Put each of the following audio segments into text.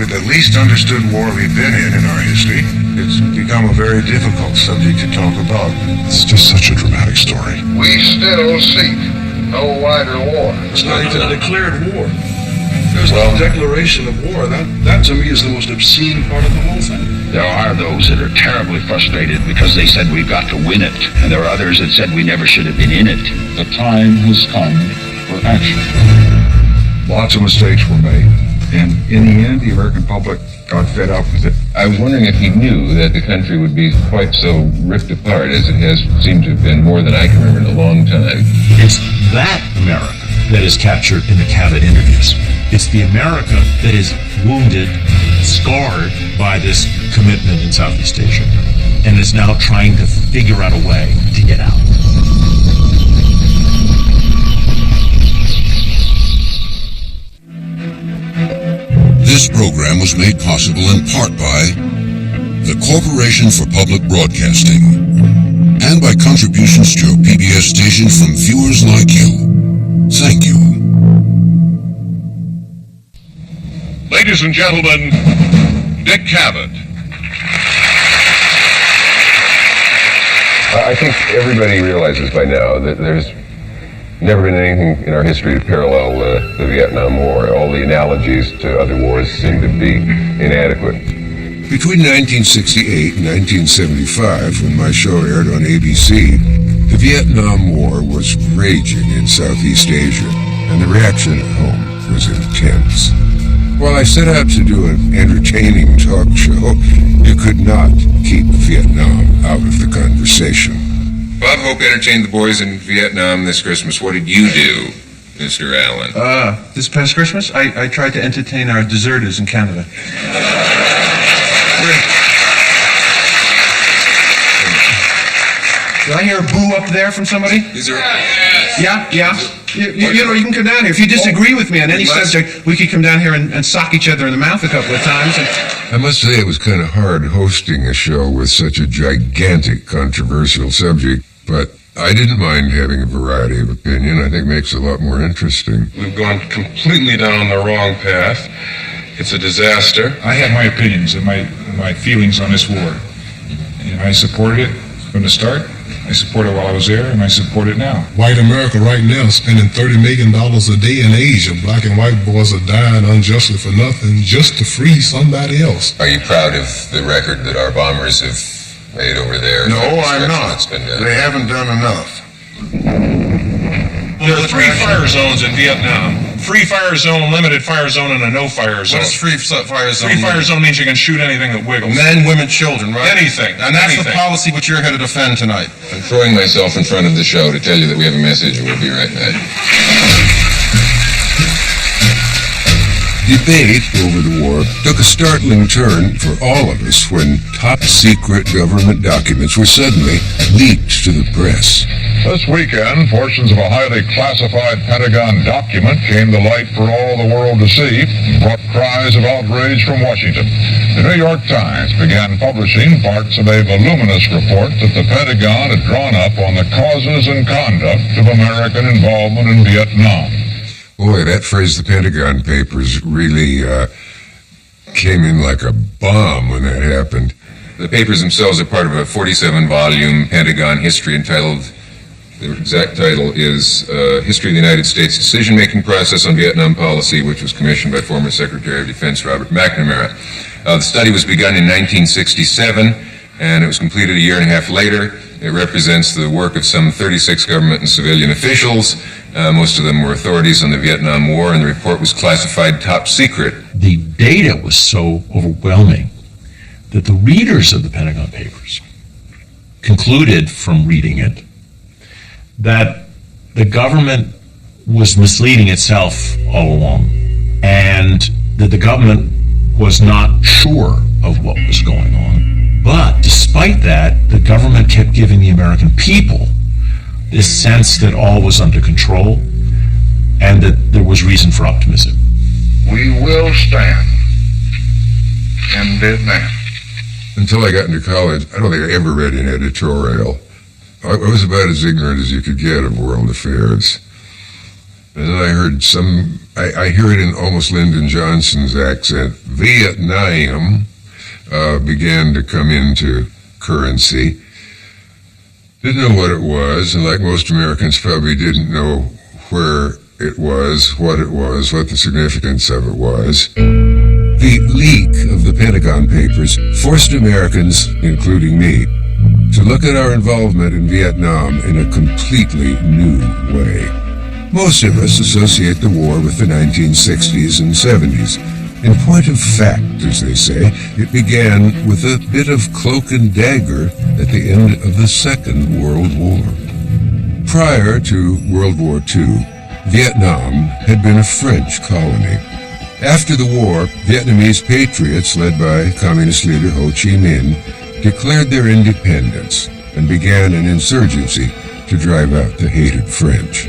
probably the least understood war we've been in our history. It's become a very difficult subject to talk about. It's just such a dramatic story. We still seek no wider war. It's not even a declared war. There's no declaration of war. That to me is the most obscene part of the whole thing. There are those that are terribly frustrated because they said we've got to win it, and there are others that said we never should have been in it. The time has come for action. Lots of mistakes were made, and in the end, the American public got fed up with it. I was wondering if he knew that the country would be quite so ripped apart as it has seemed to have been more than I can remember in a long time. It's that America that is captured in the Cavetts interviews. It's the America that is wounded, scarred by this commitment in Southeast Asia, and is now trying to figure out a way to get out. This program was made possible in part by the Corporation for Public Broadcasting and by contributions to your PBS station from viewers like you. Thank you. Ladies and gentlemen, Dick Cavett. I think everybody realizes by now that there's never been anything in our history to parallel the Vietnam War. All the analogies to other wars seem to be inadequate. Between 1968 and 1975, when my show aired on ABC, the Vietnam War was raging in Southeast Asia, and the reaction at home was intense. While I set out to do an entertaining talk show, you could not keep Vietnam out of the conversation. Bob Hope entertained the boys in Vietnam this Christmas. What did you do, Mr. Allen? This past Christmas, I tried to entertain our deserters in Canada. Did I hear a boo up there from somebody? Is there... Yeah. You know, you can come down here. If you disagree with me on any subject, we could come down here and sock each other in the mouth a couple of times. I must say it was kind of hard hosting a show with such a gigantic, controversial subject, but I didn't mind having a variety of opinion. I think it makes it a lot more interesting. We've gone completely down the wrong path. It's a disaster. I have my opinions and my feelings on this war. And I supported it from the start. I supported it while I was there, and I support it now. White America right now is spending $30 million a day in Asia. Black and white boys are dying unjustly for nothing just to free somebody else. Are you proud of the record that our bombers have made over there? No, I'm not. They haven't done enough. There are 3 fire zones in Vietnam. Free fire zone, limited fire zone, and a no-fire zone. What's free fire zone? Free fire zone means you can shoot anything that wiggles. Men, women, children, right? Anything. And that's the policy which you're here to defend tonight. I'm throwing myself in front of the show to tell you that we have a message, and we'll be right back. Debate over the war took a startling turn for all of us when top-secret government documents were suddenly leaked to the press. This weekend, portions of a highly classified Pentagon document came to light for all the world to see, brought cries of outrage from Washington. The New York Times began publishing parts of a voluminous report that the Pentagon had drawn up on the causes and conduct of American involvement in Vietnam. Boy, that phrase, the Pentagon Papers, really came in like a bomb when that happened. The papers themselves are part of a 47-volume Pentagon history entitled, the exact title is History of the United States Decision-Making Process on Vietnam Policy, which was commissioned by former Secretary of Defense Robert McNamara. The study was begun in 1967, and it was completed a year and a half later. It represents the work of some 36 government and civilian officials. Most of them were authorities on the Vietnam War, and the report was classified top secret. The data was so overwhelming that the readers of the Pentagon Papers concluded from reading it that the government was misleading itself all along, and that the government was not sure of what was going on. But despite that, the government kept giving the American people this sense that all was under control and that there was reason for optimism. We will stand in Vietnam. Until I got into college, I don't think I ever read an editorial. I was about as ignorant as you could get of world affairs. And then I heard I hear it in almost Lyndon Johnson's accent. Vietnam began to come into currency. Didn't know what it was, and like most Americans probably didn't know where it was, what the significance of it was. The leak of the Pentagon Papers forced Americans, including me, to look at our involvement in Vietnam in a completely new way. Most of us associate the war with the 1960s and 70s. In point of fact, as they say, it began with a bit of cloak and dagger at the end of the Second World War. Prior to World War II, Vietnam had been a French colony. After the war, Vietnamese patriots led by Communist leader Ho Chi Minh declared their independence and began an insurgency to drive out the hated French.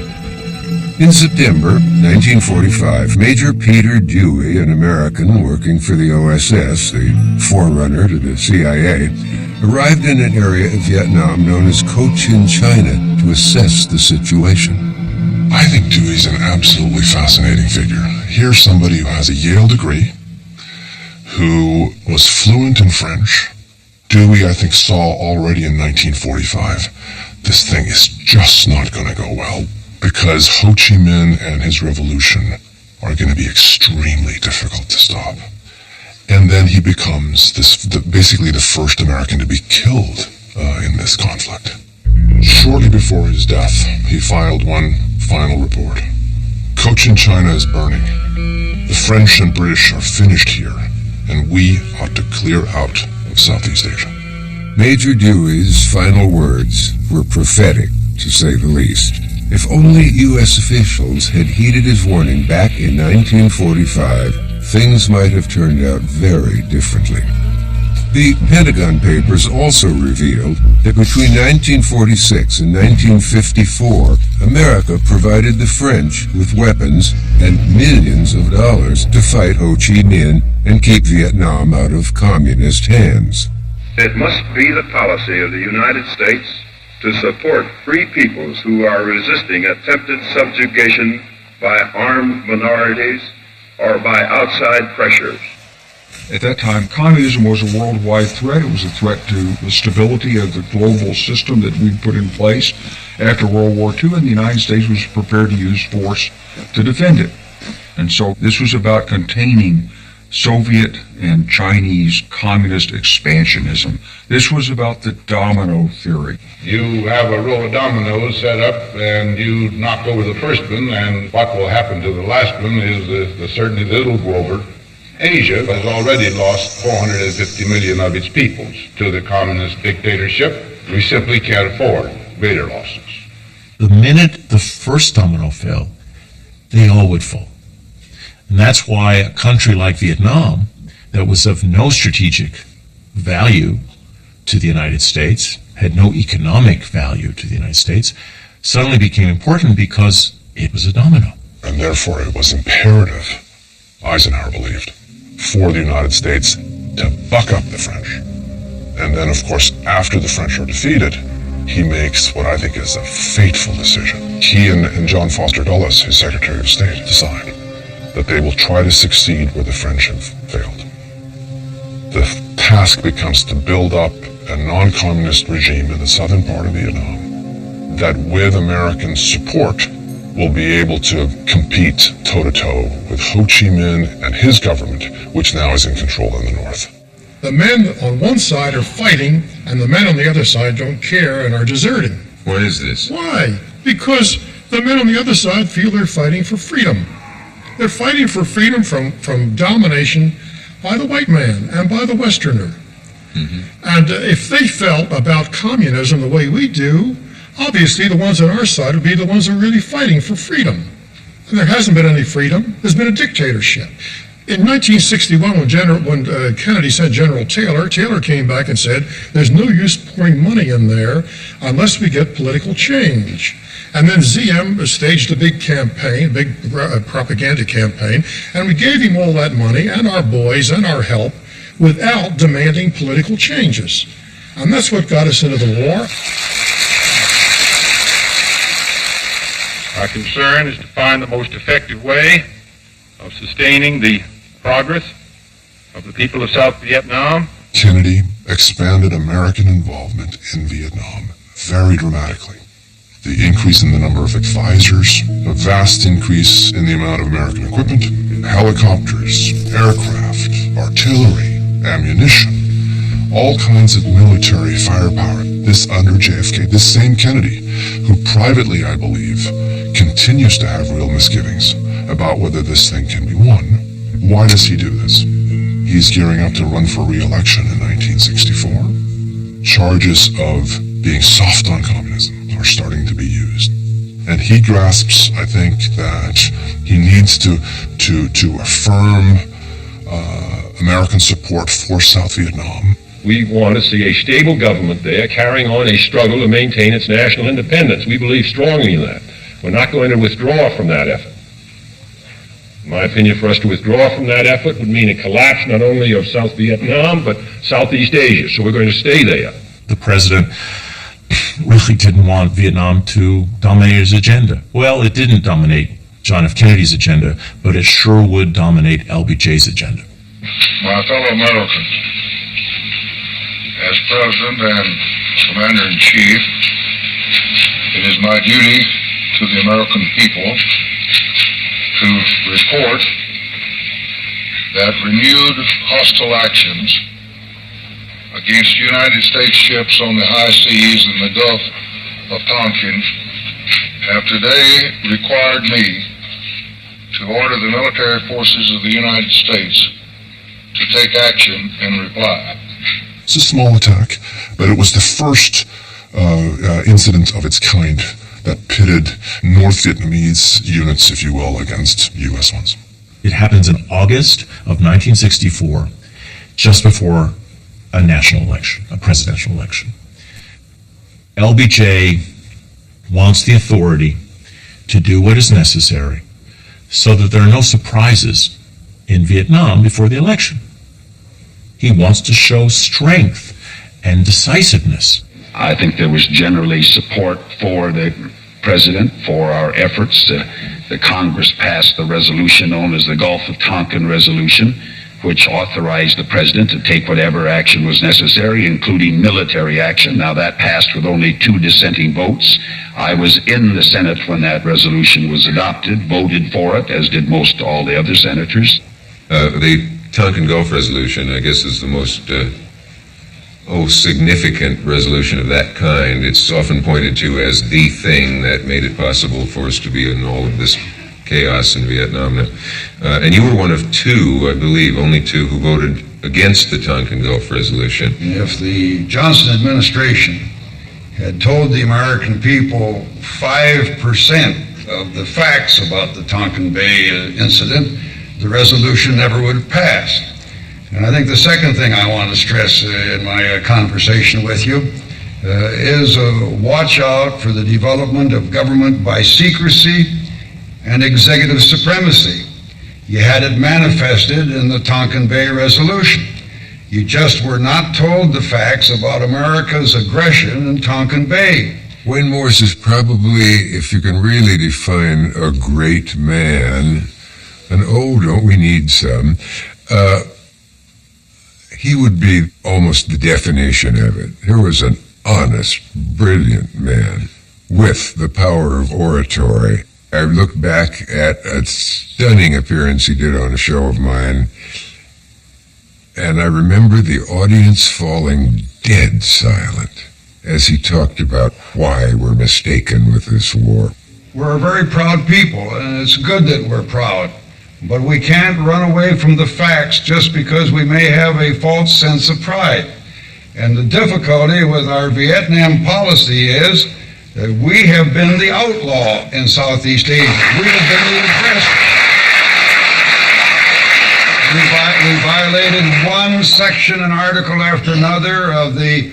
In September 1945, Major Peter Dewey, an American working for the OSS, the forerunner to the CIA, arrived in an area of Vietnam known as Cochin China to assess the situation. I think Dewey's an absolutely fascinating figure. Here's somebody who has a Yale degree, who was fluent in French. Dewey, I think, saw already in 1945, this thing is just not going to go well, because Ho Chi Minh and his revolution are going to be extremely difficult to stop. And then he becomes basically the first American to be killed in this conflict. Shortly before his death, he filed one final report. Cochin China is burning. The French and British are finished here, and we ought to clear out of Southeast Asia. Major Dewey's final words were prophetic, to say the least. If only U.S. officials had heeded his warning back in 1945, things might have turned out very differently. The Pentagon Papers also revealed that between 1946 and 1954, America provided the French with weapons and millions of dollars to fight Ho Chi Minh and keep Vietnam out of communist hands. It must be the policy of the United States to support free peoples who are resisting attempted subjugation by armed minorities or by outside pressures. At that time, communism was a worldwide threat. It was a threat to the stability of the global system that we'd put in place after World War II, and the United States was prepared to use force to defend it. And so this was about containing Soviet and Chinese communist expansionism. This was about the domino theory. You have a row of dominoes set up and you knock over the first one, and what will happen to the last one is certainly that it'll go over. Asia has already lost 450 million of its peoples to the communist dictatorship. We simply can't afford greater losses. The minute the first domino fell, they all would fall. And that's why a country like Vietnam, that was of no strategic value to the United States, had no economic value to the United States, suddenly became important because it was a domino. And therefore it was imperative, Eisenhower believed, for the United States to buck up the French. And then, of course, after the French are defeated, he makes what I think is a fateful decision. He and John Foster Dulles, his Secretary of State, decide that they will try to succeed where the French have failed. The task becomes to build up a non-communist regime in the southern part of Vietnam that, with American support, will be able to compete toe-to-toe with Ho Chi Minh and his government, which now is in control in the north. The men on one side are fighting, and the men on the other side don't care and are deserting. Why is this? Why? Because the men on the other side feel they're fighting for freedom. They're fighting for freedom from domination by the white man and by the Westerner. Mm-hmm. And if they felt about communism the way we do, obviously the ones on our side would be the ones that are really fighting for freedom. And there hasn't been any freedom. There's been a dictatorship. In 1961, when Kennedy sent General Taylor, Taylor came back and said, there's no use pouring money in there unless we get political change. And then ZM staged a big campaign, big propaganda campaign, and we gave him all that money and our boys and our help without demanding political changes. And that's what got us into the war. My concern is to find the most effective way of sustaining the progress of the people of South Vietnam. Kennedy expanded American involvement in Vietnam very dramatically. The increase in the number of advisors, a vast increase in the amount of American equipment, helicopters, aircraft, artillery, ammunition, all kinds of military firepower. This under JFK, this same Kennedy, who privately, I believe, continues to have real misgivings about whether this thing can be won. Why does he do this? He's gearing up to run for re-election in 1964. Charges of being soft on communism are starting to be used. And he grasps, I think, that he needs to affirm American support for South Vietnam. We want to see a stable government there carrying on a struggle to maintain its national independence. We believe strongly in that. We're not going to withdraw from that effort. In my opinion, for us to withdraw from that effort would mean a collapse not only of South Vietnam, but Southeast Asia. So we're going to stay there. The president really didn't want Vietnam to dominate his agenda. Well, it didn't dominate John F. Kennedy's agenda, but it sure would dominate LBJ's agenda. My fellow Americans, as President and Commander-in-Chief, it is my duty to the American people to report that renewed hostile actions against United States ships on the high seas and the Gulf of Tonkin have today required me to order the military forces of the United States to take action in reply. It's a small attack, but it was the first incident of its kind that pitted North Vietnamese units, if you will, against U.S. ones. It happens in August of 1964, just before a national election, a presidential election. LBJ wants the authority to do what is necessary so that there are no surprises in Vietnam before the election. He wants to show strength and decisiveness. I think there was generally support for the president, for our efforts. The Congress passed the resolution known as the Gulf of Tonkin Resolution, which authorized the president to take whatever action was necessary, including military action. Now, that passed with only 2 dissenting votes. I was in the Senate when that resolution was adopted, voted for it, as did most all the other senators. The Tonkin Gulf Resolution, I guess, is the most significant resolution of that kind. It's often pointed to as the thing that made it possible for us to be in all of this chaos in Vietnam now. And you were one of 2, I believe, only 2, who voted against the Tonkin Gulf Resolution. If the Johnson administration had told the American people 5% of the facts about the Tonkin Bay incident, the resolution never would have passed. And I think the second thing I want to stress in my conversation with you is watch out for the development of government by secrecy and executive supremacy. You had it manifested in the Tonkin Bay Resolution. You just were not told the facts about America's aggression in Tonkin Bay. Wayne Morse is probably, if you can really define a great man, and oh, don't we need some, he would be almost the definition of it. Here was an honest, brilliant man with the power of oratory. I look back at a stunning appearance he did on a show of mine, and I remember the audience falling dead silent as he talked about why we're mistaken with this war. We're a very proud people, and it's good that we're proud. But we can't run away from the facts just because we may have a false sense of pride. And the difficulty with our Vietnam policy is that we have been the outlaw in Southeast Asia. We have been the aggressor. We violated one section and article after another of the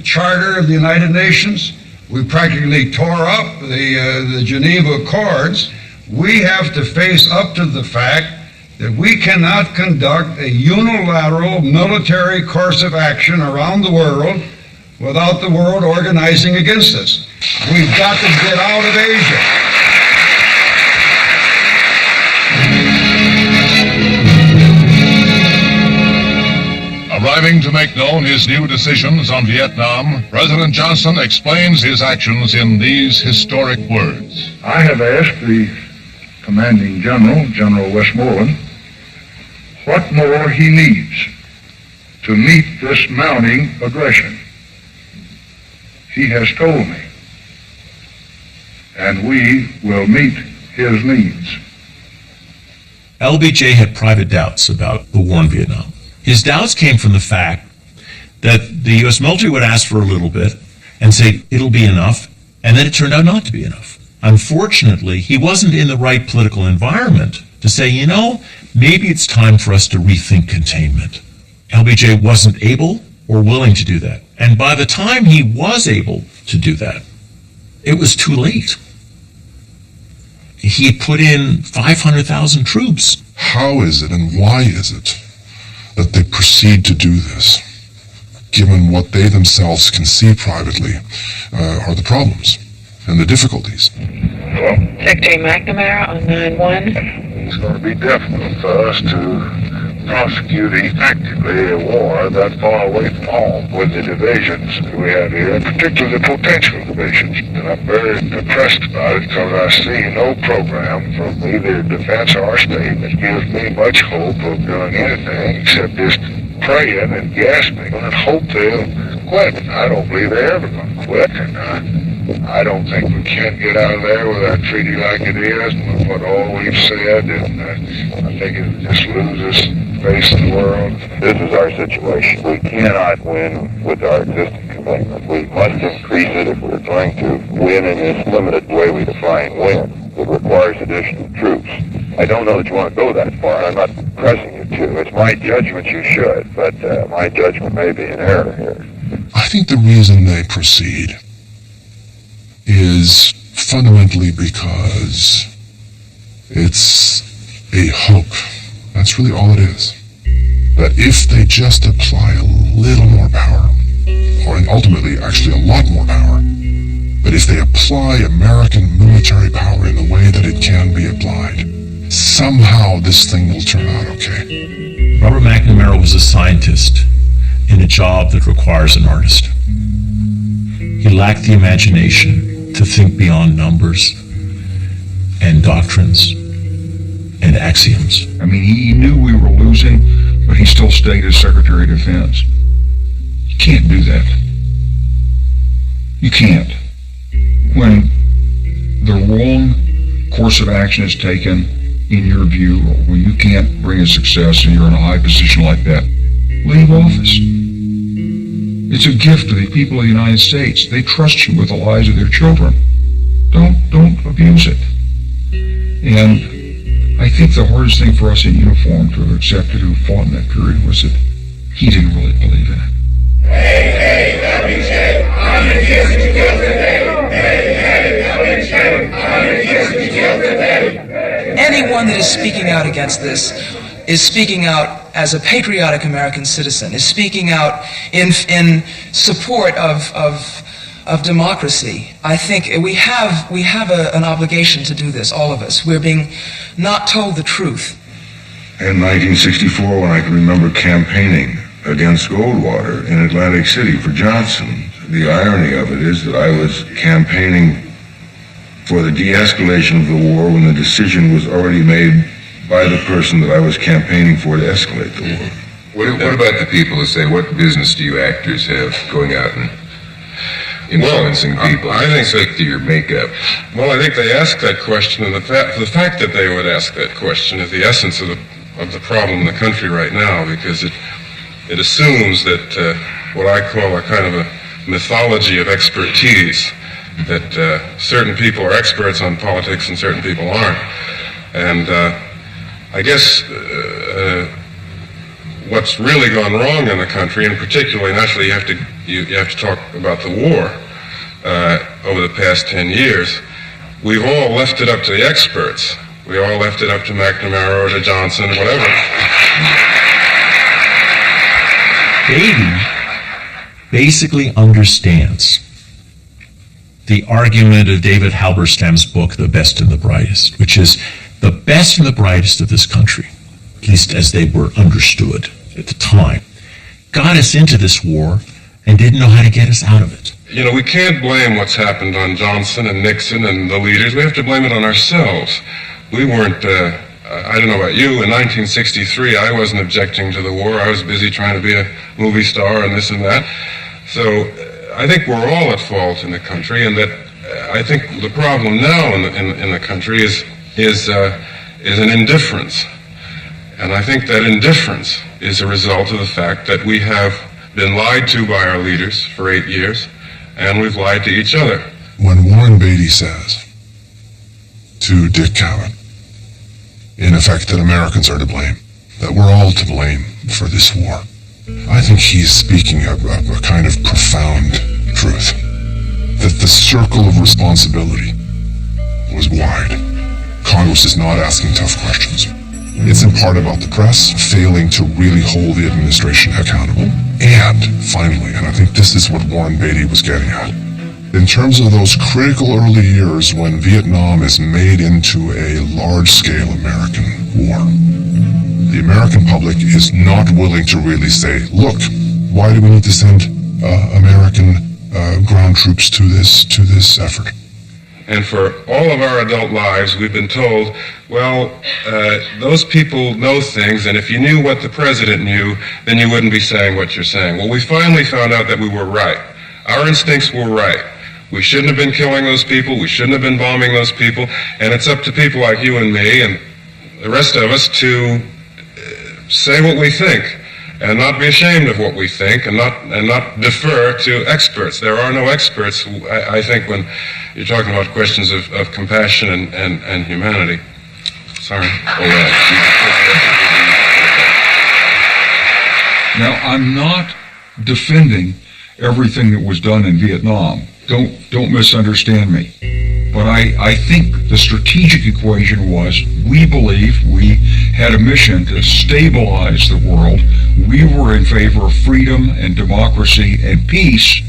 Charter of the United Nations. We practically tore up the Geneva Accords. We have to face up to the fact that we cannot conduct a unilateral military course of action around the world without the world organizing against us. We've got to get out of Asia. Arriving to make known his new decisions on Vietnam, President Johnson explains his actions in these historic words. I have asked the commanding general, General Westmoreland, what more he needs to meet this mounting aggression. He has told me, and we will meet his needs. LBJ had private doubts about the war in Vietnam. His doubts came from the fact that the U.S. military would ask for a little bit and say, it'll be enough, and then it turned out not to be enough. Unfortunately, he wasn't in the right political environment to say, maybe it's time for us to rethink containment. LBJ wasn't able or willing to do that. And by the time he was able to do that, it was too late. He put in 500,000 troops. How is it and why is it that they proceed to do this, given what they themselves can see privately are the problems and the difficulties? Secretary McNamara on 9-1. It's going to be difficult for us to prosecute effectively a war that far away from home with the divisions we have here, and particularly the potential divisions. And I'm very depressed about it because I see no program from either defense or state that gives me much hope of doing anything except just praying and gasping and hope they'll quit. I don't believe they're ever going to quit, and I don't think we can get out of there with our treaty like it is and with what all we've said, and I think it just loses face in the world. This is our situation. We cannot win with our existing commitment. We must increase it if we're going to win in this limited way we define win. It requires additional troops. I don't know that you want to go that far. I'm not pressing you to. It's my judgment you should, but my judgment may be in error here. I think the reason they proceed is fundamentally because it's a hope. That's really all it is. That if they just apply a little more power, or ultimately actually a lot more power, but if they apply American military power in the way that it can be applied, somehow this thing will turn out okay. Robert McNamara was a scientist in a job that requires an artist. He lacked the imagination to think beyond numbers and doctrines and axioms. I mean, he knew we were losing, but he still stayed as Secretary of Defense. You can't do that. You can't. When the wrong course of action is taken, in your view, or when you can't bring a success and you're in a high position like that, leave office. It's a gift to the people of the United States. They trust you with the lives of their children. Don't abuse it. And I think the hardest thing for us in uniform to have accepted who fought in that period was that he didn't really believe in it. Hey, hey, LBJ, how many years did you kill today? Hey, hey, LBJ, how many years did you kill today? Anyone that is speaking out against this is speaking out as a patriotic American citizen, is speaking out in support of democracy. I think we have an obligation to do this, all of us. We're being not told the truth. In 1964, when I can remember campaigning against Goldwater in Atlantic City for Johnson, the irony of it is that I was campaigning for the de-escalation of the war when the decision was already made by the person that I was campaigning for to escalate the war. What about the people who say, what business do you actors have going out and influencing people? I think to your makeup. Well, I think they ask that question, and the fact that they would ask that question is the essence of the problem in the country right now, because it assumes that what I call a kind of a mythology of expertise, that certain people are experts on politics and certain people aren't. And I guess what's really gone wrong in the country, and particularly, naturally, you have to talk about the war over the past 10 years. We've all left it up to the experts. We all left it up to McNamara or to Johnson, whatever. Beatty basically understands the argument of David Halberstam's book, The Best and the Brightest, which is the best and the brightest of this country, at least as they were understood at the time, got us into this war and didn't know how to get us out of it. You know, we can't blame what's happened on Johnson and Nixon and the leaders. We have to blame it on ourselves. We weren't, I don't know about you, in 1963 I wasn't objecting to the war. I was busy trying to be a movie star and this and that. So I think we're all at fault in the country, and that I think the problem now in the country is an indifference. And I think that indifference is a result of the fact that we have been lied to by our leaders for 8 years, and we've lied to each other. When Warren Beatty says to Dick Cavett, in effect, that Americans are to blame, that we're all to blame for this war, I think he's speaking a kind of profound truth. That the circle of responsibility was wide. Congress is not asking tough questions. It's in part about the press failing to really hold the administration accountable. And finally, and I think this is what Warren Beatty was getting at, in terms of those critical early years when Vietnam is made into a large-scale American war, the American public is not willing to really say, look, why do we need to send American ground troops to this effort? And for all of our adult lives, we've been told, well, those people know things, and if you knew what the president knew, then you wouldn't be saying what you're saying. Well, we finally found out that we were right. Our instincts were right. We shouldn't have been killing those people. We shouldn't have been bombing those people. And it's up to people like you and me and the rest of us to say what we think, and not be ashamed of what we think, and not defer to experts. There are no experts, I think, when you're talking about questions of compassion and humanity. Sorry. Now, I'm not defending everything that was done in Vietnam. Don't misunderstand me. But I think the strategic equation was, we believe we had a mission to stabilize the world. We were in favor of freedom and democracy and peace.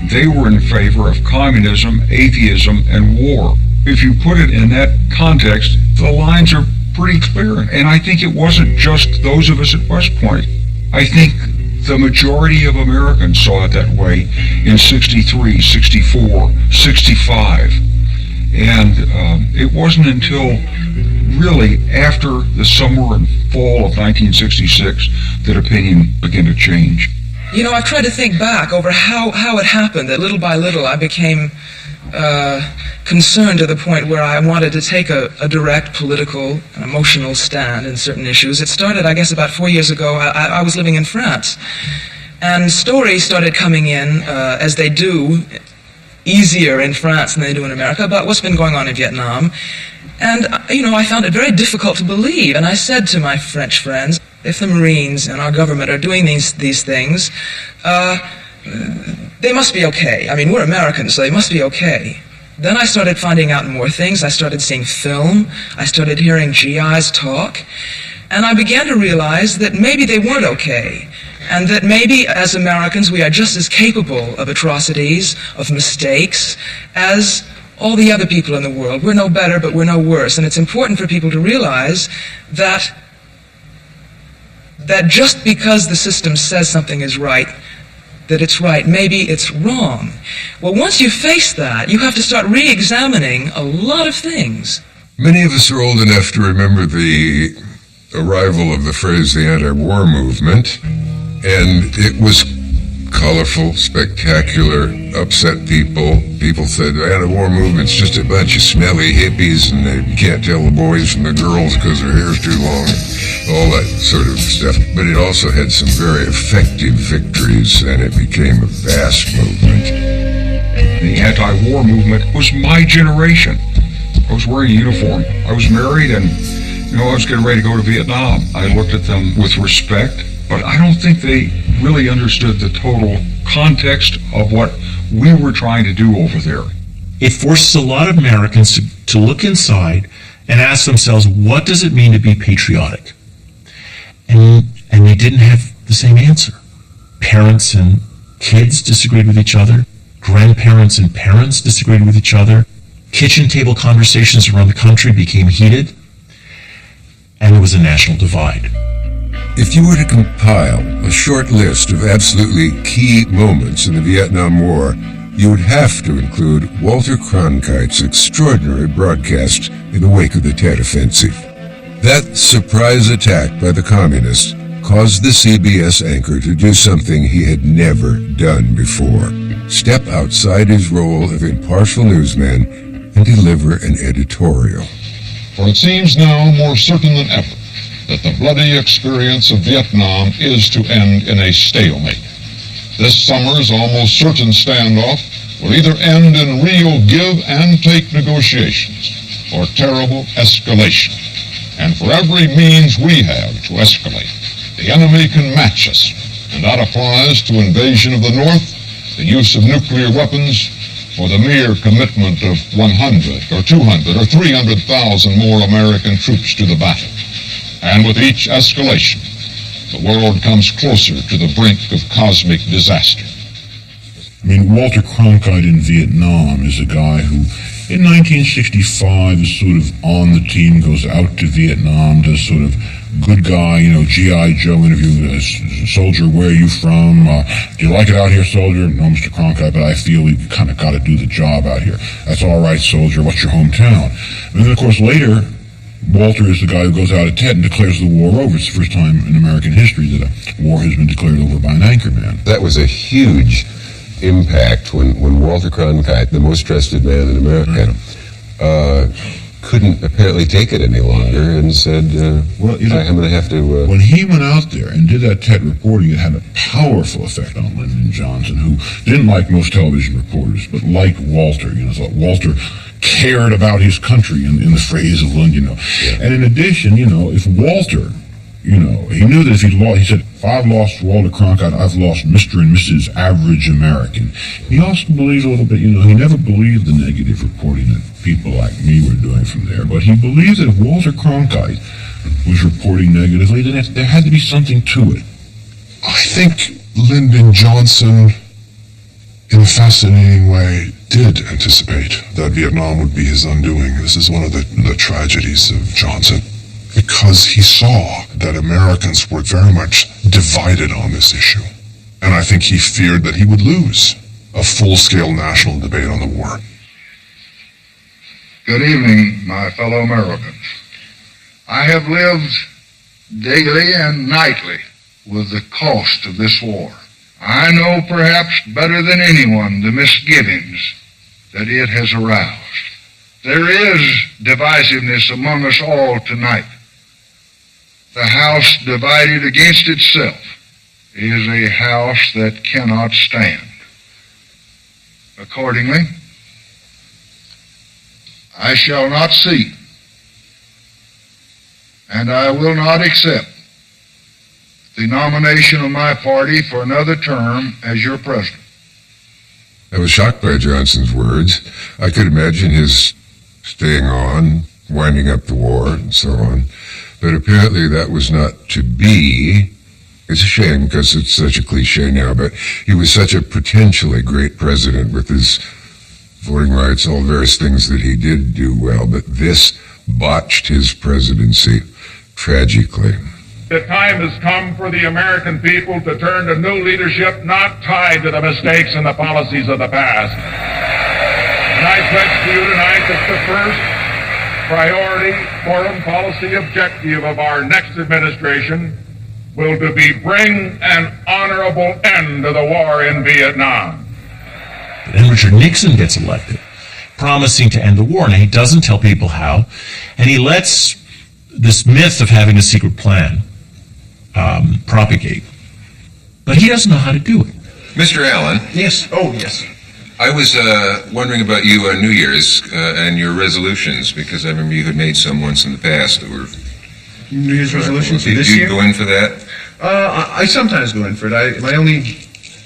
They were in favor of communism, atheism, and war. If you put it in that context, the lines are pretty clear. And I think it wasn't just those of us at West Point. I think the majority of Americans saw it that way in 63, 64, 65. And it wasn't until really after the summer and fall of 1966 that opinion began to change. You know, I've tried to think back over how it happened that little by little I became concerned to the point where I wanted to take a direct political and emotional stand in certain issues. It started, I guess, about 4 years ago. I was living in France, and stories started coming in, as they do, easier in France than they do in America, about what's been going on in Vietnam. And, I found it very difficult to believe. And I said to my French friends, if the Marines and our government are doing these things, they must be okay. I mean, we're Americans, so they must be okay. Then I started finding out more things. I started seeing film. I started hearing GIs talk. And I began to realize that maybe they weren't okay. And that maybe as Americans we are just as capable of atrocities, of mistakes, as all the other people in the world. We're no better, but we're no worse. And it's important for people to realize that just because the system says something is right, that it's right, maybe it's wrong. Well, once you face that, you have to start re-examining a lot of things. Many of us are old enough to remember the arrival of the phrase the anti-war movement, and it was colorful, spectacular, upset people. People said the anti-war movement's just a bunch of smelly hippies and you can't tell the boys from the girls because their hair's too long, all that sort of stuff. But it also had some very effective victories, and it became a vast movement. The anti-war movement was my generation. I was wearing a uniform. I was married, and I was getting ready to go to Vietnam. I looked at them with respect, but I don't think they really understood the total context of what we were trying to do over there. It forces a lot of Americans to look inside and ask themselves, what does it mean to be patriotic? And they didn't have the same answer. Parents and kids disagreed with each other. Grandparents and parents disagreed with each other. Kitchen table conversations around the country became heated. And there was a national divide. If you were to compile a short list of absolutely key moments in the Vietnam War, you would have to include Walter Cronkite's extraordinary broadcast in the wake of the Tet Offensive. That surprise attack by the communists caused the CBS anchor to do something he had never done before: step outside his role of impartial newsman and deliver an editorial. For it seems now more certain than ever that the bloody experience of Vietnam is to end in a stalemate. This summer's almost certain standoff will either end in real give and take negotiations or terrible escalation. And for every means we have to escalate, the enemy can match us, and that applies to invasion of the North, the use of nuclear weapons, or the mere commitment of 100 or 200 or 300,000 more American troops to the battle. And with each escalation, the world comes closer to the brink of cosmic disaster. I mean, Walter Cronkite in Vietnam is a guy who, in 1965, is sort of on the team, goes out to Vietnam, does sort of good guy, G.I. Joe interview, soldier, where are you from? Do you like it out here, soldier? No, Mr. Cronkite, but I feel we kind of got to do the job out here. That's all right, soldier. What's your hometown? And then, of course, later, Walter is the guy who goes out at Tet and declares the war over. It's the first time in American history that a war has been declared over by an anchorman. That was a huge impact when Walter Cronkite, the most trusted man in America, couldn't apparently take it any longer and said, I'm going to have to... When he went out there and did that Tet reporting, it had a powerful effect on Lyndon Johnson, who didn't like most television reporters, but liked Walter. Thought Walter cared about his country, in the phrase of Lyndon. And in addition, if Walter, he knew that if he lost, he said, if I've lost Walter Cronkite, I've lost Mr. and Mrs. Average American. He also believed a little bit, he never believed the negative reporting that people like me were doing from there, but he believed that if Walter Cronkite was reporting negatively, then there had to be something to it. I think Lyndon Johnson, in a fascinating way, did anticipate that Vietnam would be his undoing. This is one of the tragedies of Johnson, because he saw that Americans were very much divided on this issue. And I think he feared that he would lose a full-scale national debate on the war. Good evening, my fellow Americans. I have lived daily and nightly with the cost of this war. I know perhaps better than anyone the misgivings that it has aroused. There is divisiveness among us all tonight. The house divided against itself is a house that cannot stand. Accordingly, I shall not seek, and I will not accept the nomination of my party for another term as your president. I was shocked by Johnson's words. I could imagine his staying on, winding up the war, and so on. But apparently that was not to be. It's a shame because it's such a cliche now, but he was such a potentially great president with his voting rights, all various things that he did do well, but this botched his presidency tragically. The time has come for the American people to turn to new leadership not tied to the mistakes and the policies of the past. And I pledge to you tonight that the first priority foreign policy objective of our next administration will be bring an honorable end to the war in Vietnam. Then Richard Nixon gets elected, promising to end the war. Now, he doesn't tell people how, and he lets this myth of having a secret plan propagate. But he doesn't know how to do it. Mr. Allen. Yes. Oh, yes. I was wondering about you on New Year's and your resolutions, because I remember you had made some once in the past that were... New Year's resolutions Did this you year? go in for that? I sometimes go in for it. My only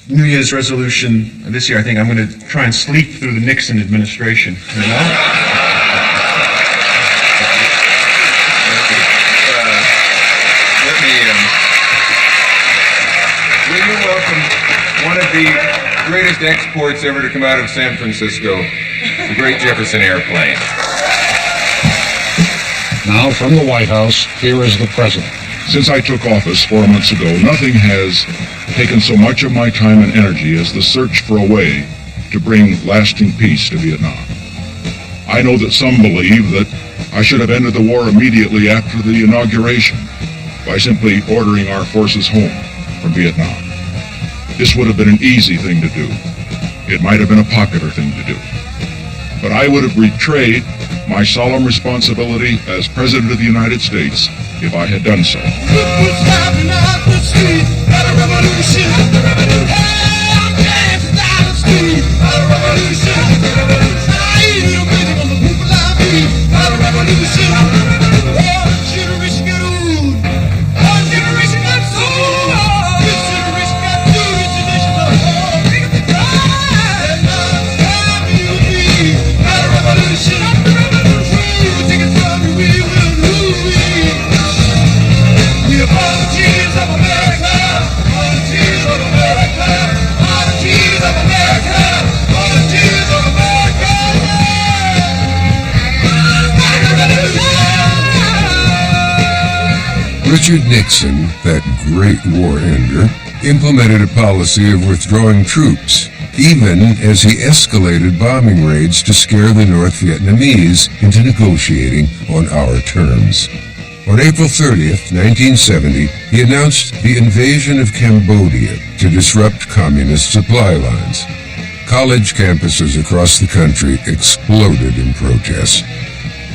New Year's resolution this year, I think I'm going to try and sleep through the Nixon administration. Will you welcome one of the greatest largest exports ever to come out of San Francisco, the great Jefferson Airplane. Now, from the White House, here is the President. Since I took office 4 months ago, nothing has taken so much of my time and energy as the search for a way to bring lasting peace to Vietnam. I know that some believe that I should have ended the war immediately after the inauguration by simply ordering our forces home from Vietnam. This would have been an easy thing to do. It might have been a popular thing to do. But I would have betrayed my solemn responsibility as President of the United States if I had done so. Richard Nixon, that great war ender, implemented a policy of withdrawing troops, even as he escalated bombing raids to scare the North Vietnamese into negotiating on our terms. On April 30th, 1970, he announced the invasion of Cambodia to disrupt communist supply lines. College campuses across the country exploded in protest.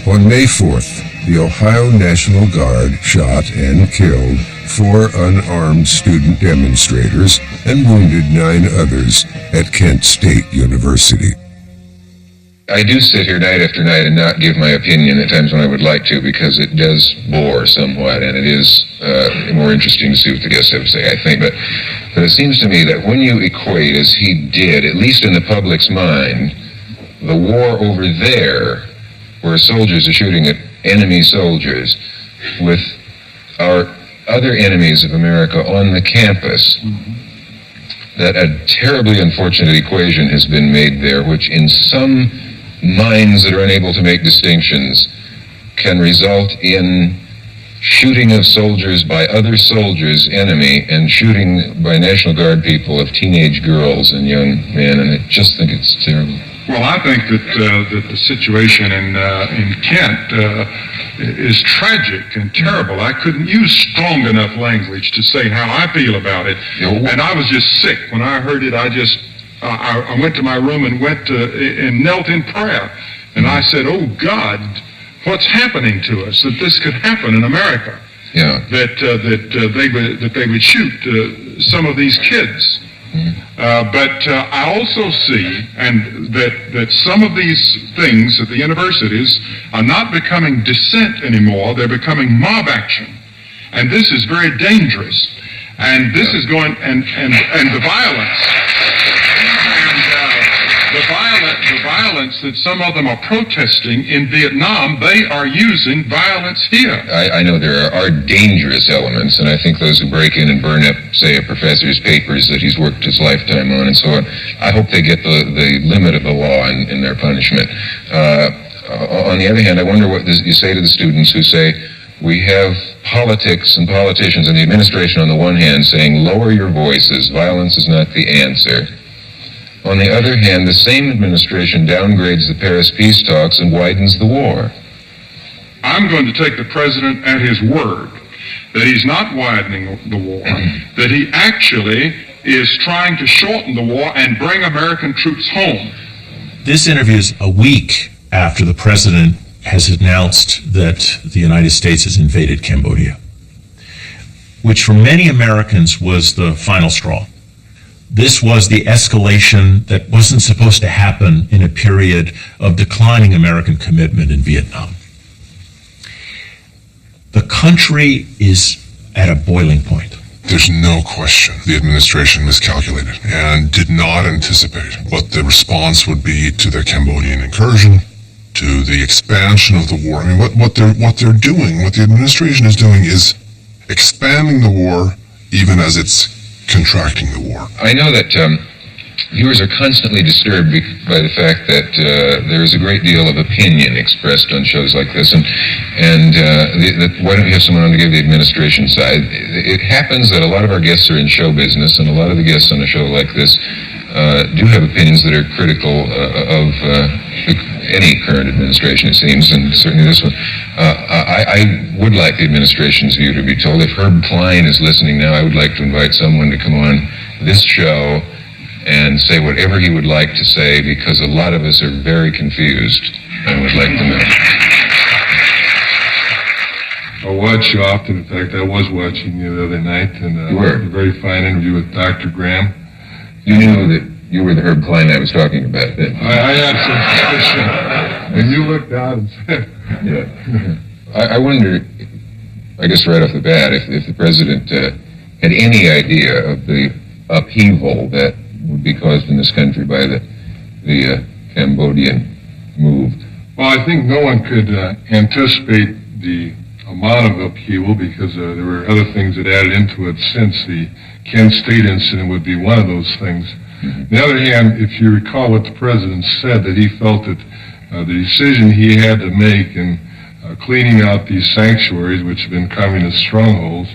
On May 4th, the Ohio National Guard shot and killed 4 unarmed student demonstrators and wounded 9 others at Kent State University. I do sit here night after night and not give my opinion at times when I would like to, because it does bore somewhat, and it is more interesting to see what the guests have to say, I think. But it seems to me that when you equate, as he did, at least in the public's mind, the war over there, where soldiers are shooting at enemy soldiers, with our other enemies of America on the campus, that a terribly unfortunate equation has been made there, which in some minds that are unable to make distinctions can result in shooting of soldiers by other soldiers, enemy, and shooting by National Guard people of teenage girls and young men, and I just think it's terrible. Well, I think that the situation in Kent is tragic and terrible. I couldn't use strong enough language to say how I feel about it. And I was just sick when I heard it. I went to my room and and knelt in prayer. And I said, "Oh God, what's happening to us? That this could happen in America? Yeah. That they would shoot some of these kids." But I also see that some of these things at the universities are not becoming dissent anymore. They're becoming mob action. And this is very dangerous. And this is going, and the violence. The violence that some of them are protesting in Vietnam, they are using violence here. I know there are dangerous elements, and I think those who break in and burn up, say, a professor's papers that he's worked his lifetime on and so on, I hope they get the limit of the law in their punishment. On the other hand, I wonder what you say to the students who say, we have politics and politicians and the administration on the one hand saying, lower your voices, violence is not the answer. On the other hand, the same administration downgrades the Paris peace talks and widens the war. I'm going to take the president at his word that he's not widening the war, that he actually is trying to shorten the war and bring American troops home. This interview is a week after the president has announced that the United States has invaded Cambodia, which for many Americans was the final straw. This was the escalation that wasn't supposed to happen in a period of declining American commitment in Vietnam. The country is at a boiling point. There's no question the administration miscalculated and did not anticipate what the response would be to the Cambodian incursion, to the expansion of the war. I mean, what they're doing, what the administration is doing is expanding the war even as it's contracting the war. I know that viewers are constantly disturbed by the fact that there is a great deal of opinion expressed on shows like this, and why don't you have someone on to give the administration side? It happens that a lot of our guests are in show business, and a lot of the guests on a show like this do have opinions that are critical of any current administration, it seems, and certainly this one. I would like the administration's view to be told. If Herb Klein is listening now, I would like to invite someone to come on this show and say whatever he would like to say, because a lot of us are very confused and would like to know. I watch you often. In fact, I was watching you the other night, and You were? a very fine interview with Dr. Graham. You knew that you were the Herb Klein I was talking about then. I had some suspicion, and you looked out and said, Yeah. I wonder, I guess right off the bat, if the president had any idea of the upheaval that would be caused in this country by the Cambodian move. Well, I think no one could anticipate the amount of upheaval, because there were other things that added into it since. The Kent State incident would be one of those things. On the other hand, if you recall what the president said, that he felt that the decision he had to make in cleaning out these sanctuaries, which have been communist strongholds,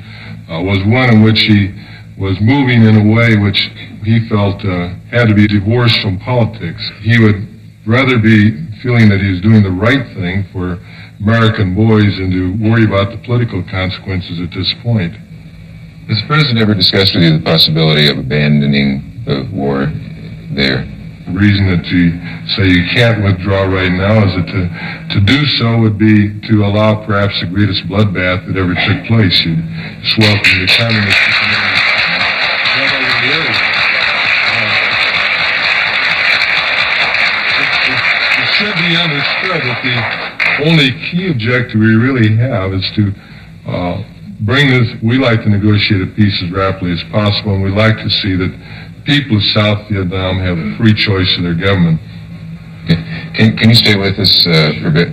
was one in which he was moving in a way which he felt had to be divorced from politics. He would rather be feeling that he was doing the right thing for American boys than to worry about the political consequences at this point. Has the president ever discussed with you the possibility of abandoning the war there? The reason that you say you can't withdraw right now is that to do so would be to allow perhaps the greatest bloodbath that ever took place. You'd welcome the communists to come in. It should be understood that the only key objective we really have is to bring this. We like to negotiate a peace as rapidly as possible, and we like to see that people of South Vietnam have a free choice of their government. Can you stay with us for a bit?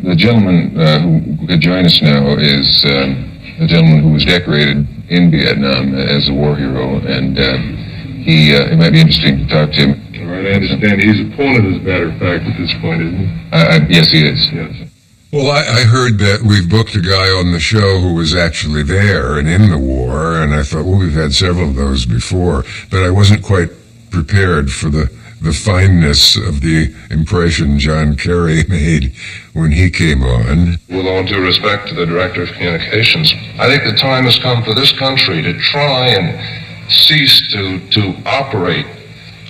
The gentleman who could join us now is a gentleman who was decorated in Vietnam as a war hero, and it might be interesting to talk to him. All right, I understand he's opponent, as a matter of fact, at this point, isn't he? Yes, he is. Yes. Well, I heard that we've booked a guy on the show who was actually there and in the war, and I thought, well, we've had several of those before, but I wasn't quite prepared for the fineness of the impression John Kerry made when he came on. With all due respect to the Director of Communications, I think the time has come for this country to try and cease to operate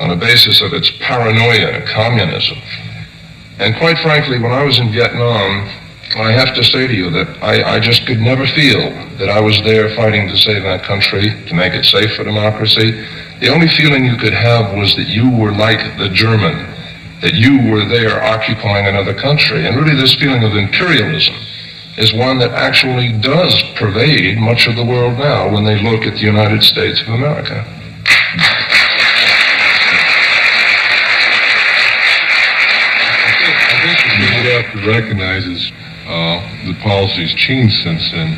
on the basis of its paranoia and communism. And quite frankly, when I was in Vietnam, I have to say to you that I just could never feel that I was there fighting to save that country, to make it safe for democracy. The only feeling you could have was that you were like the German, that you were there occupying another country. And really this feeling of imperialism is one that actually does pervade much of the world now when they look at the United States of America. What we have to recognize is the policy's changed since then,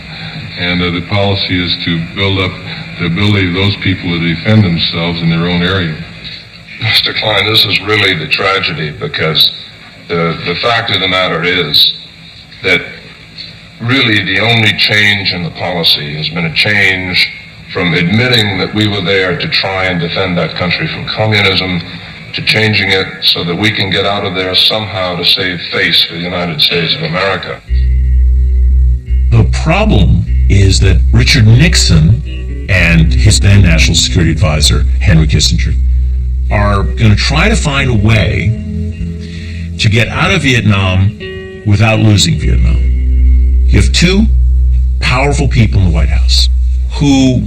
and the policy is to build up the ability of those people to defend themselves in their own area. Mr. Klein, this is really the tragedy, because the fact of the matter is that really the only change in the policy has been a change from admitting that we were there to try and defend that country from communism to changing it so that we can get out of there somehow to save face for the United States of America. The problem is that Richard Nixon and his then National Security Advisor, Henry Kissinger, are going to try to find a way to get out of Vietnam without losing Vietnam. You have two powerful people in the White House who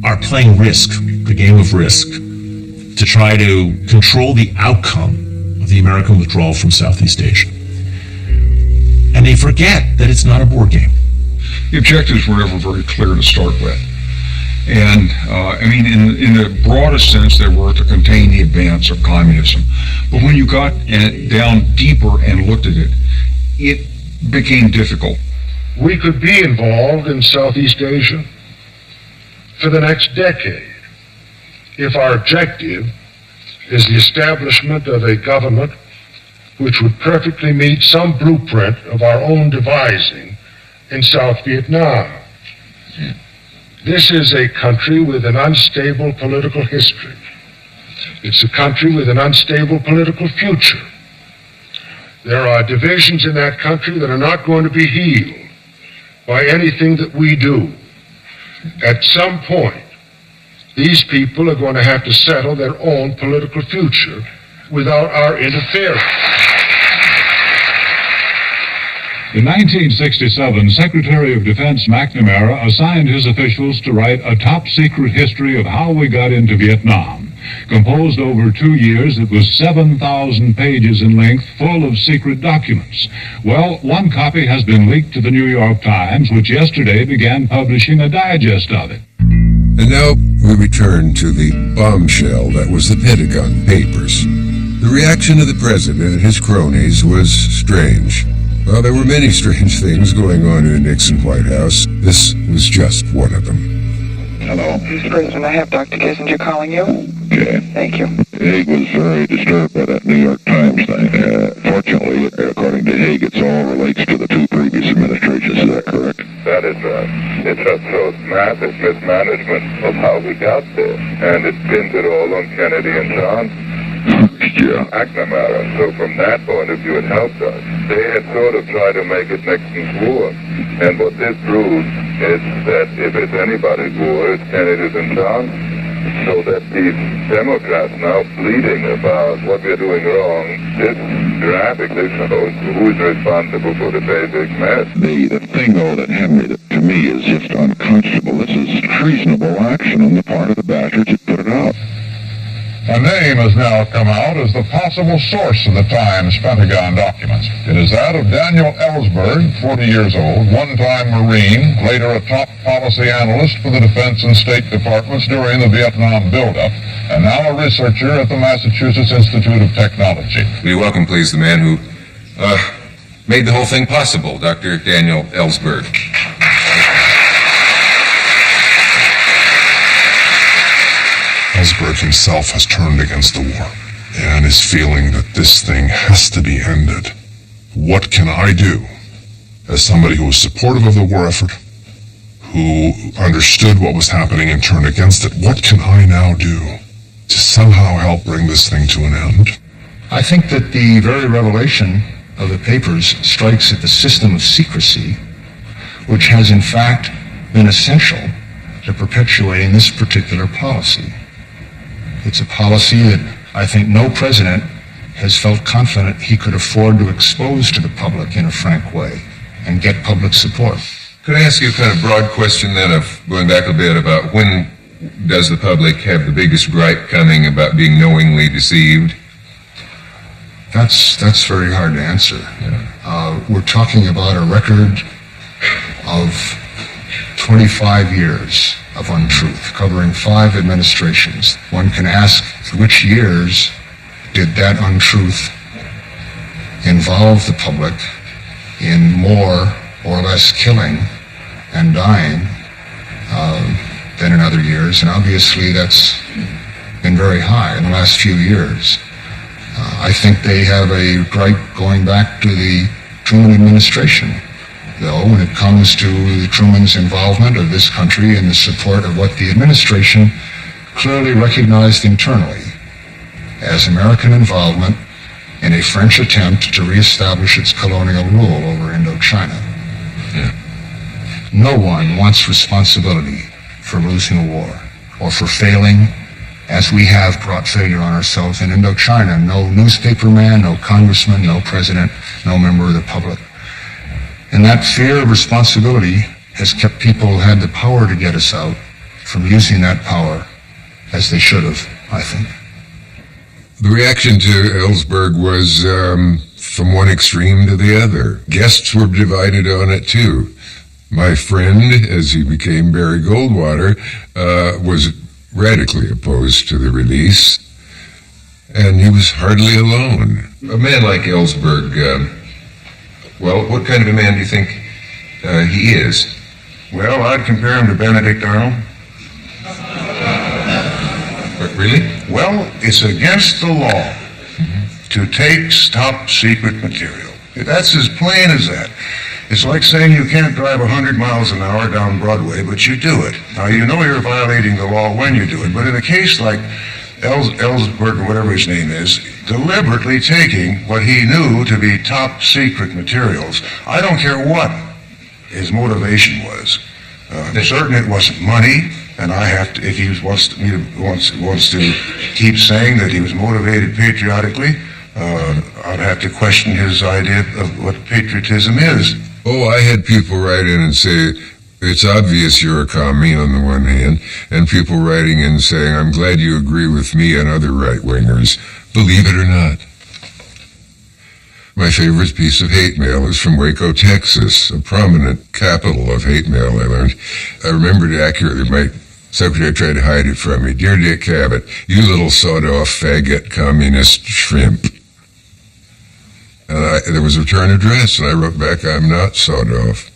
are playing Risk, the game of Risk, to try to control the outcome of the American withdrawal from Southeast Asia. And they forget that it's not a board game. The objectives were never very clear to start with. And, in the broadest sense, they were to contain the advance of communism. But when you got down deeper and looked at it, it became difficult. We could be involved in Southeast Asia for the next decade if our objective is the establishment of a government which would perfectly meet some blueprint of our own devising in South Vietnam. This is a country with an unstable political history. It's a country with an unstable political future. There are divisions in that country that are not going to be healed by anything that we do. At some point, these people are going to have to settle their own political future without our interference. In 1967, Secretary of Defense McNamara assigned his officials to write a top-secret history of how we got into Vietnam. Composed over 2 years, it was 7,000 pages in length, full of secret documents. Well, one copy has been leaked to the New York Times, which yesterday began publishing a digest of it. And now we return to the bombshell that was the Pentagon Papers. The reaction of the president and his cronies was strange. Well, there were many strange things going on in the Nixon White House. This was just one of them. Hello. Mr. President, I have Dr. Kissinger calling you. Okay. Thank you. Haig was very disturbed by that New York Times thing. Fortunately, according to Haig, it all relates to the 2 previous administrations. Is that correct? That is right. It just shows massive mismanagement of how we got there. And it pins it all on Kennedy and Johnson. Yeah. McNamara. So from that point of view, it helped us. They had sort of tried to make it Nixon's war. And what this proves is that if it's anybody's war, it's Kennedy's and Johnson. So that these Democrats now pleading about what we're doing wrong, this graphically shows who's responsible for the basic mess. The thing, though, that Henry, that to me is just unconscionable. This is treasonable action on the part of the bastards that put it out. A name has now come out as the possible source of the Times Pentagon documents. It is that of Daniel Ellsberg, 40 years old, one-time Marine, later a top policy analyst for the Defense and State Departments during the Vietnam buildup, and now a researcher at the Massachusetts Institute of Technology. We welcome, please, the man who made the whole thing possible, Dr. Daniel Ellsberg. Ellsberg himself has turned against the war and is feeling that this thing has to be ended. What can I do as somebody who was supportive of the war effort, who understood what was happening and turned against it? What can I now do to somehow help bring this thing to an end? I think that the very revelation of the papers strikes at the system of secrecy, which has in fact been essential to perpetuating this particular policy. It's a policy that I think no president has felt confident he could afford to expose to the public in a frank way and get public support. Could I ask you a kind of broad question then, of going back a bit, about when does the public have the biggest gripe coming about being knowingly deceived? That's very hard to answer. Yeah. We're talking about a record of 25 years of untruth, covering 5 administrations. One can ask, which years did that untruth involve the public in more or less killing and dying than in other years? And obviously that's been very high in the last few years. I think they have a gripe going back to the Truman administration, though, when it comes to the Truman's involvement of this country in the support of what the administration clearly recognized internally as American involvement in a French attempt to reestablish its colonial rule over Indochina. Yeah. No one wants responsibility for losing a war or for failing, as we have brought failure on ourselves in Indochina. No newspaperman, no congressman, no president, no member of the public. And that fear of responsibility has kept people who had the power to get us out from using that power as they should have, I think. The reaction to Ellsberg was from one extreme to the other. Guests were divided on it, too. My friend, as he became Barry Goldwater, was radically opposed to the release, and he was hardly alone. A man like Ellsberg, well, what kind of a man do you think he is? Well, I'd compare him to Benedict Arnold. Really? Well, it's against the law to take top secret material. That's as plain as that. It's like saying you can't drive 100 miles an hour down Broadway, but you do it. Now, you know you're violating the law when you do it, but in a case like Ellsberg, or whatever his name is, deliberately taking what he knew to be top secret materials, I don't care what his motivation was. I'm certain it wasn't money, and I have to, if he wants to keep saying that he was motivated patriotically, I'd have to question his idea of what patriotism is. Oh, I had people write in and say, it's obvious you're a commie on the one hand, and people writing in saying, I'm glad you agree with me and other right-wingers, believe it or not. My favorite piece of hate mail is from Waco, Texas, a prominent capital of hate mail, I learned. I remembered it accurately. My secretary tried to hide it from me. Dear Dick Cavett, you little sawed-off faggot communist shrimp. And there was a return address, and I wrote back, I'm not sawed off.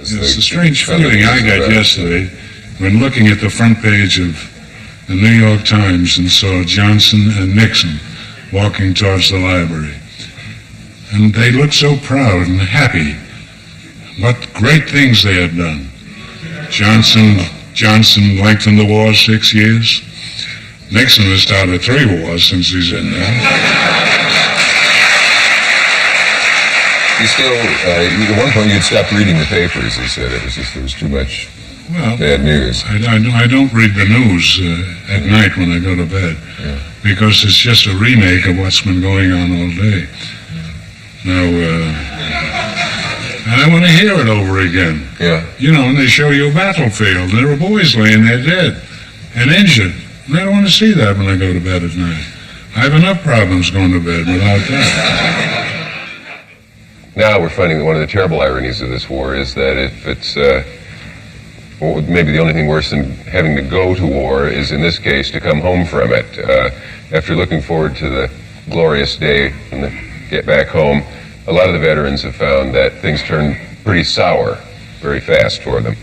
It's a strange feeling I got yesterday when looking at the front page of the New York Times and saw Johnson and Nixon walking towards the library. And they looked so proud and happy. What great things they had done. Johnson lengthened the war 6 years. Nixon has started 3 wars since he's in there. He still, at one point you'd stopped reading the papers, he said. It was just, there was too much bad news. I don't read the news at night when I go to bed, because it's just a remake of what's been going on all day. Now, I want to hear it over again. Yeah. You know, and they show you a battlefield, and there are boys laying there dead and injured. And I don't want to see that when I go to bed at night. I have enough problems going to bed without that. Now we're finding that one of the terrible ironies of this war is that if it's, well, maybe the only thing worse than having to go to war is, in this case, to come home from it. After looking forward to the glorious day and get back home, a lot of the veterans have found that things turn pretty sour very fast for them.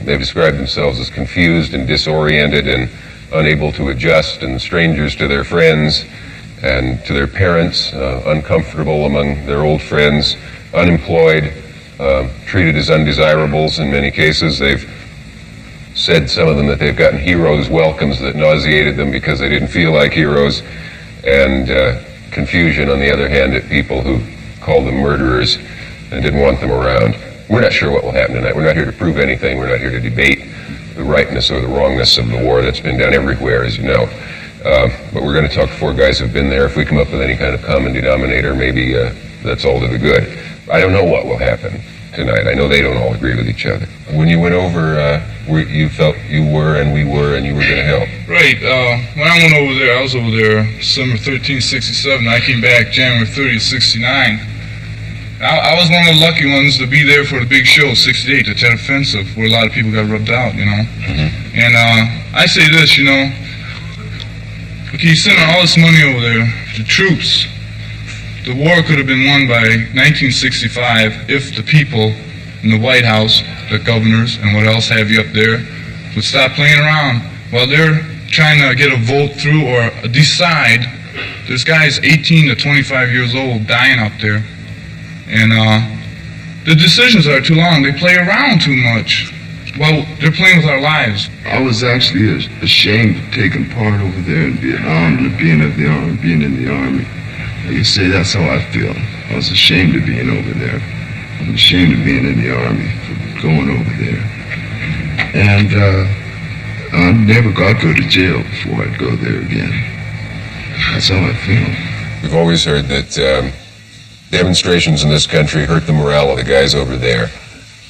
They've described themselves as confused and disoriented and unable to adjust, and strangers to their friends and to their parents, uncomfortable among their old friends, unemployed, treated as undesirables in many cases. They've said, some of them, that they've gotten heroes' welcomes that nauseated them because they didn't feel like heroes, and confusion, on the other hand, at people who called them murderers and didn't want them around. We're not sure what will happen tonight. We're not here to prove anything. We're not here to debate the rightness or the wrongness of the war that's been done everywhere, as you know. But we're going to talk to 4 guys who've been there. If we come up with any kind of common denominator, maybe that's all to the good. I don't know what will happen tonight. I know they don't all agree with each other. When you went over, you felt you were and we were and you were going to help. Right. When I went over there, I was over there December 13, 67. I came back January 30, 69. I was one of the lucky ones to be there for the big show, 68, the Tet Offensive, where a lot of people got rubbed out, you know. Mm-hmm. And I say this, you know, okay, you send all this money over there, the troops. The war could have been won by 1965 if the people in the White House, the governors, and what else have you up there, would stop playing around while they're trying to get a vote through or decide. There's guys 18 to 25 years old dying out there. And the decisions are too long. They play around too much. Well, they're playing with our lives. I was actually ashamed of taking part over there in Vietnam and being in the Army. I can say that's how I feel. I was ashamed of being over there. I was ashamed of being in the Army, for going over there. And I never got to go to jail before I'd go there again. That's how I feel. We've always heard that demonstrations in this country hurt the morale of the guys over there.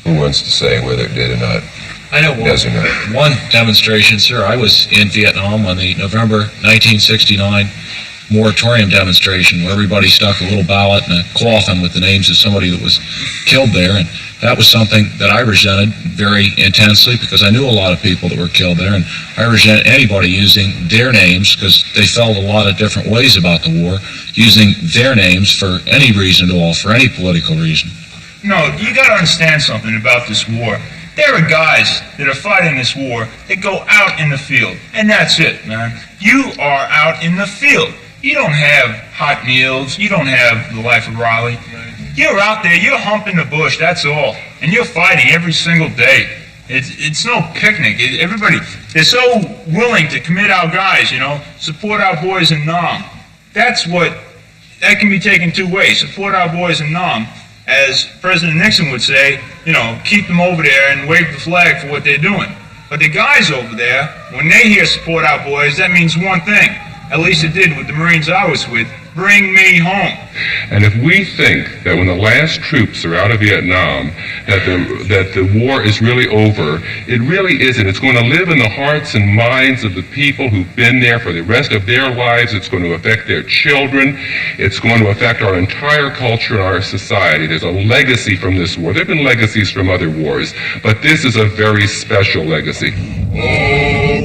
Who wants to say whether it did or not? I know one demonstration, sir. I was in Vietnam on the November 1969 moratorium demonstration where everybody stuck a little ballot in a coffin with the names of somebody that was killed there, and that was something that I resented very intensely because I knew a lot of people that were killed there, and I resented anybody using their names because they felt a lot of different ways about the war, using their names for any reason at all, for any political reason. No, you got to understand something about this war. There are guys that are fighting this war that go out in the field, and that's it, man. You are out in the field. You don't have hot meals. You don't have the life of Raleigh. You're out there. You're humping the bush. That's all. And you're fighting every single day. It's no picnic. Everybody, they're so willing to commit our guys, you know, support our boys in Nam. That can be taken two ways. Support our boys in Nam. As President Nixon would say, you know, keep them over there and wave the flag for what they're doing. But the guys over there, when they hear support our boys, that means one thing. At least it did with the Marines I was with. Bring me home. And if we think that when the last troops are out of Vietnam, that the war is really over, it really isn't. It's going to live in the hearts and minds of the people who've been there for the rest of their lives. It's going to affect their children. It's going to affect our entire culture and our society. There's a legacy from this war. There have been legacies from other wars, but this is a very special legacy. Oh,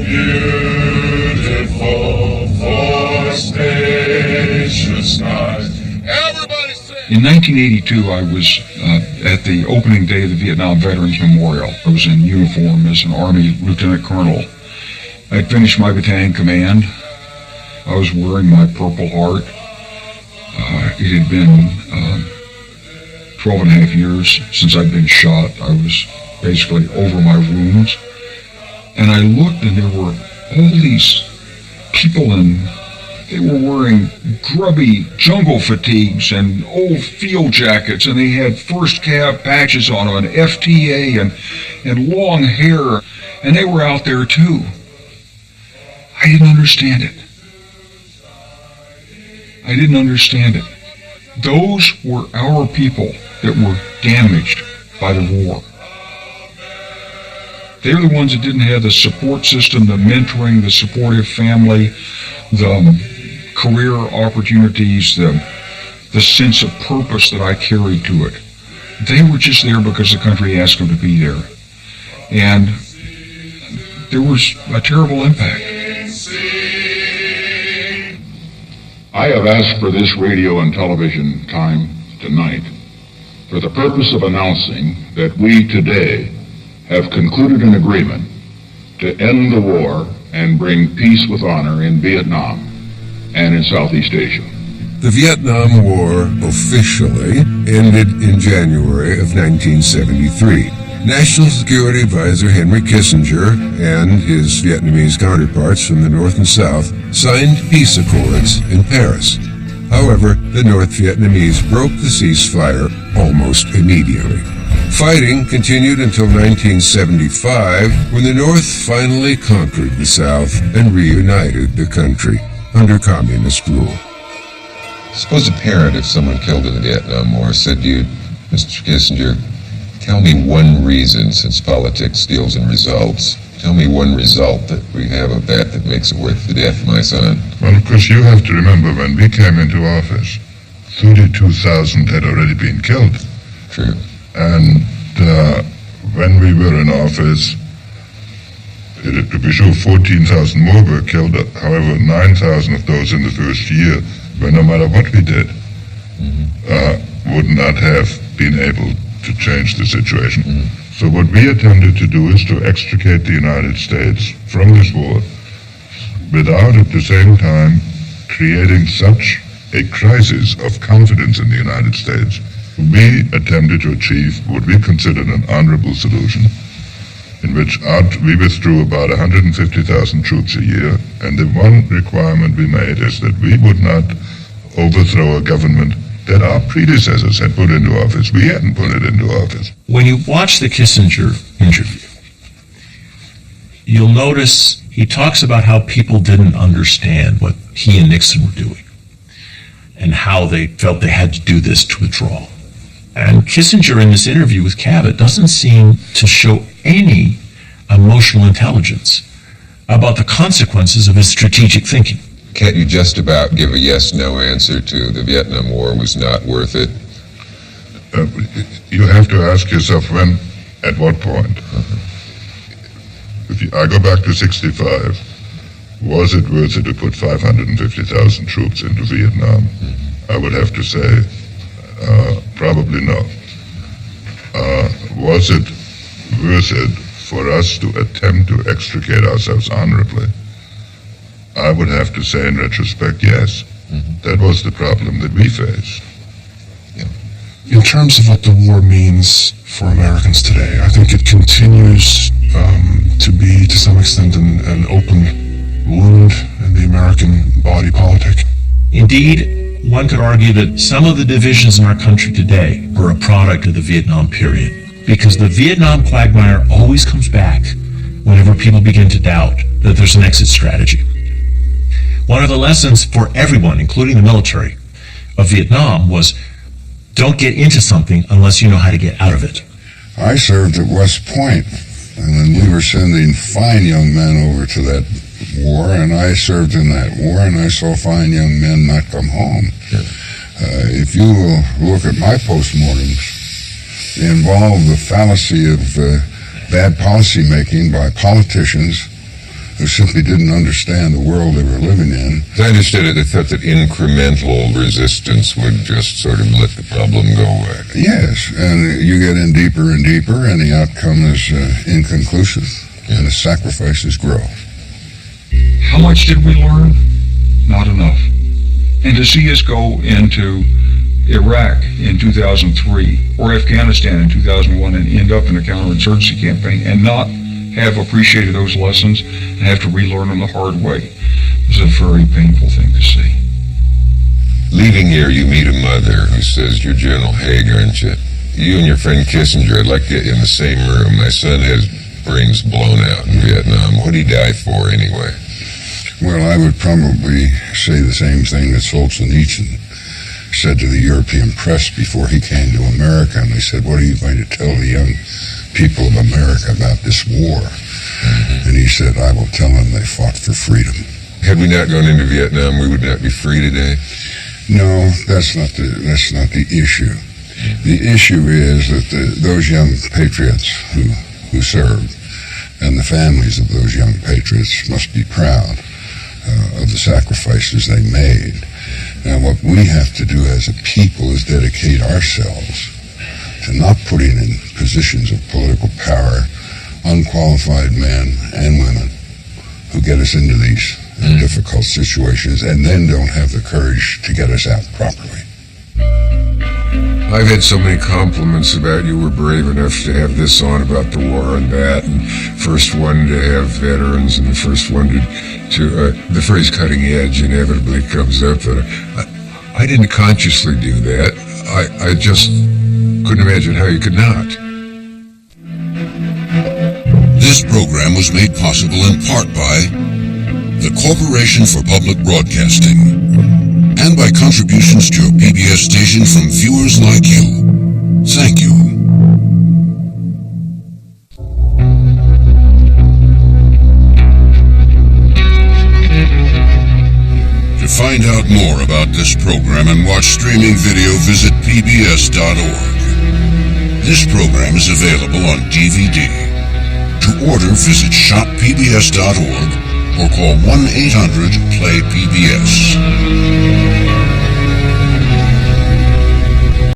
beautiful for spacious skies. In 1982, I was at the opening day of the Vietnam Veterans Memorial. I was in uniform as an Army Lieutenant Colonel. I had finished my battalion command. I was wearing my Purple Heart. It had been 12 and a half years since I'd been shot. I was basically over my wounds. And I looked, and there were all these people they were wearing grubby jungle fatigues and old field jackets, and they had first cab patches on them, and FTA and long hair, and they were out there too. I didn't understand it. I didn't understand it. Those were our people that were damaged by the war. They're the ones that didn't have the support system, the mentoring, the supportive family, the career opportunities, the sense of purpose that I carried to it. They were just there because the country asked them to be there. And there was a terrible impact. I have asked for this radio and television time tonight for the purpose of announcing that we today have concluded an agreement to end the war and bring peace with honor in Vietnam and in Southeast Asia. The Vietnam War officially ended in January of 1973. National Security Advisor Henry Kissinger and his Vietnamese counterparts from the North and South signed peace accords in Paris. However, the North Vietnamese broke the ceasefire almost immediately. Fighting continued until 1975, when the North finally conquered the South and reunited the country under communist rule. Suppose a parent of someone killed in the Vietnam War said to you, Mr. Kissinger, tell me one reason, since politics deals in results, tell me one result that we have of that makes it worth the death of my son. Well, of course, you have to remember when we came into office, 32,000 had already been killed. True. And when we were in office, to be sure, 14,000 more were killed. However, 9,000 of those in the first year, where no matter what we did, would not have been able to change the situation. So what we attempted to do is to extricate the United States from this war without at the same time creating such a crisis of confidence in the United States. We attempted to achieve what we considered an honorable solution, in which we withdrew about 150,000 troops a year, and the one requirement we made is that we would not overthrow a government that our predecessors had put into office. We hadn't put it into office. When you watch the Kissinger interview, you'll notice he talks about how people didn't understand what he and Nixon were doing and how they felt they had to do this to withdraw. And Kissinger in this interview with Cavetts doesn't seem to show any emotional intelligence about the consequences of his strategic thinking. Can't you just about give a yes-no answer to the Vietnam War was not worth it? You have to ask yourself when, at what point. I go back to 65. Was it worth it to put 550,000 troops into Vietnam? I would have to say probably no. Was it worth it for us to attempt to extricate ourselves honorably? I would have to say in retrospect, yes. That was the problem that we faced. In terms of what the war means for Americans today, I think it continues to be, to some extent, an open wound in the American body politic. Indeed, one could argue that some of the divisions in our country today were a product of the Vietnam period, because the Vietnam quagmire always comes back whenever people begin to doubt that there's an exit strategy. One of the lessons for everyone, including the military, of Vietnam was don't get into something unless you know how to get out of it. I served at West Point, and then we were sending fine young men over to that war, and I served in that war, and I saw fine young men not come home. If you will look at my postmortems, they involve the fallacy of bad policy making by politicians who simply didn't understand the world they were living in. As I understood it, they thought that incremental resistance would just sort of let the problem go away. Yes, and you get in deeper and deeper, and the outcome is inconclusive, and the sacrifices grow. How much did we learn? Not enough. And to see us go into Iraq in 2003 or Afghanistan in 2001 and end up in a counterinsurgency campaign and not have appreciated those lessons and have to relearn them the hard way is a very painful thing to see. Leaving here, you meet a mother who says, "You're General Haig, aren't you? You and your friend Kissinger, I'd like to get you in the same room. My son has brains blown out in Vietnam. What'd he die for, anyway?" Well, I would probably say the same thing that Solzhenitsyn said to the European press before he came to America, and they said, "What are you going to tell the young people of America about this war?" And he said, "I will tell them they fought for freedom." Had we not gone into Vietnam, we would not be free today? No, that's not the issue. The issue is that those young patriots who served and the families of those young patriots must be proud of the sacrifices they made. Now, what we have to do as a people is dedicate ourselves to not putting in positions of political power unqualified men and women who get us into these difficult situations and then don't have the courage to get us out properly. I've had so many compliments about you were brave enough to have this on about the war and that, and first one to have veterans, and the first one to the phrase cutting edge inevitably comes up. But I didn't consciously do that. I just couldn't imagine how you could not. This program was made possible in part by the Corporation for Public Broadcasting and by contributions to your PBS station from viewers like you. Thank you. To find out more about this program and watch streaming video, visit pbs.org. This program is available on DVD. To order, visit shoppbs.org or call 1-800-PLAY-PBS.